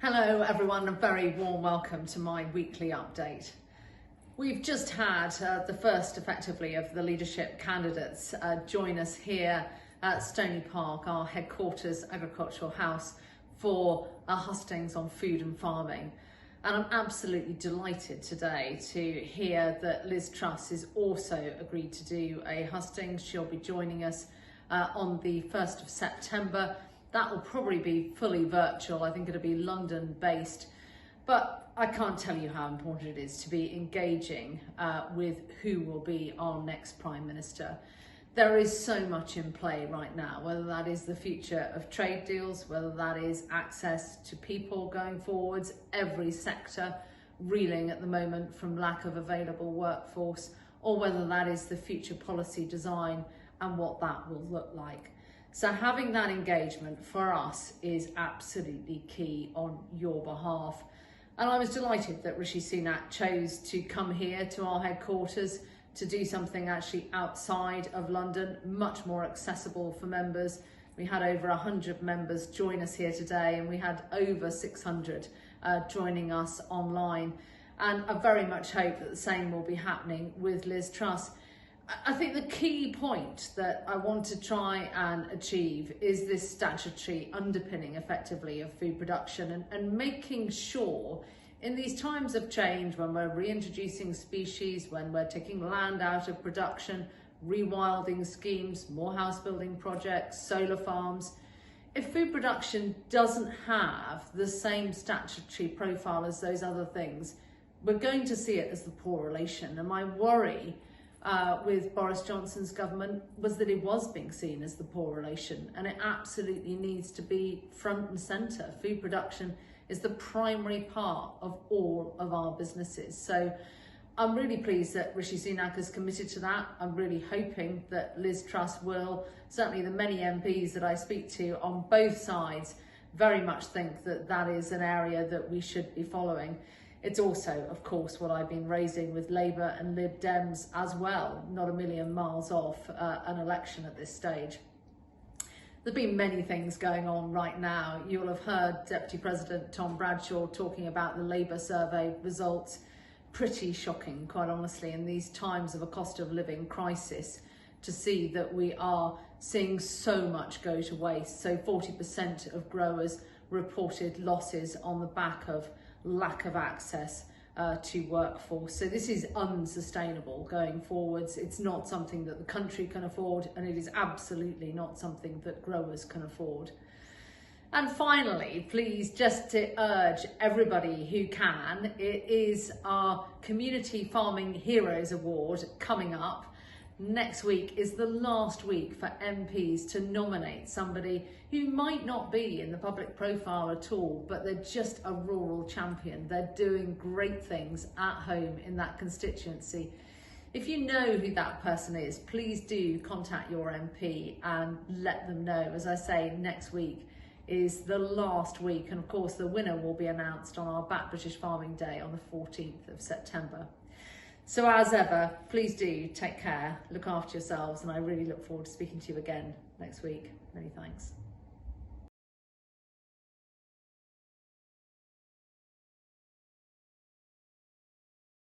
Hello everyone, a very warm welcome to my weekly update. We've just had the first, effectively, of the leadership candidates join us here at Stony Park, our headquarters agricultural house, for a hustings on food and farming. And I'm absolutely delighted today to hear that Liz Truss has also agreed to do a hustings. She'll be joining us on the 1st of September. That will probably be fully virtual. I think it'll be London based, but I can't tell you how important it is to be engaging with who will be our next Prime Minister. There is so much in play right now, whether that is the future of trade deals, whether that is access to people going forwards, every sector reeling at the moment from lack of available workforce, or whether that is the future policy design and what that will look like. So having that engagement for us is absolutely key on your behalf. And I was delighted that Rishi Sunak chose to come here to our headquarters to do something actually outside of London, much more accessible for members. We had over 100 members join us here today, and we had over 600 joining us online. And I very much hope that the same will be happening with Liz Truss. I think the key point that I want to try and achieve is this statutory underpinning, effectively, of food production and making sure in these times of change, when we're reintroducing species, when we're taking land out of production, rewilding schemes, more house building projects, solar farms, if food production doesn't have the same statutory profile as those other things, we're going to see it as the poor relation. And my worry with Boris Johnson's government was that it was being seen as the poor relation, and it absolutely needs to be front and centre. Food production is the primary part of all of our businesses. So I'm really pleased that Rishi Sunak has committed to that. I'm really hoping that Liz Truss will. Certainly the many MPs that I speak to on both sides very much think that that is an area that we should be following. It's also, of course, what I've been raising with Labour and Lib Dems as well, not a million miles off an election at this stage. There've been many things going on right now. You'll have heard Deputy President Tom Bradshaw talking about the Labour Survey results. Pretty shocking, quite honestly, in these times of a cost of living crisis, to see that we are seeing so much go to waste. So 40% of growers reported losses on the back of lack of access to workforce. So this is unsustainable going forwards. It's not something that the country can afford, and it is absolutely not something that growers can afford. And finally, please, just to urge everybody who can, it is our Community Farming Heroes Award coming up. Next week is the last week for MPs to nominate somebody who might not be in the public profile at all, but they're just a rural champion. They're doing great things at home in that constituency. If you know who that person is, please do contact your MP and let them know. As I say, next week is the last week, and of course the winner will be announced on our Back British Farming Day on the 14th of September. So as ever, please do take care, look after yourselves, and I really look forward to speaking to you again next week. Many thanks.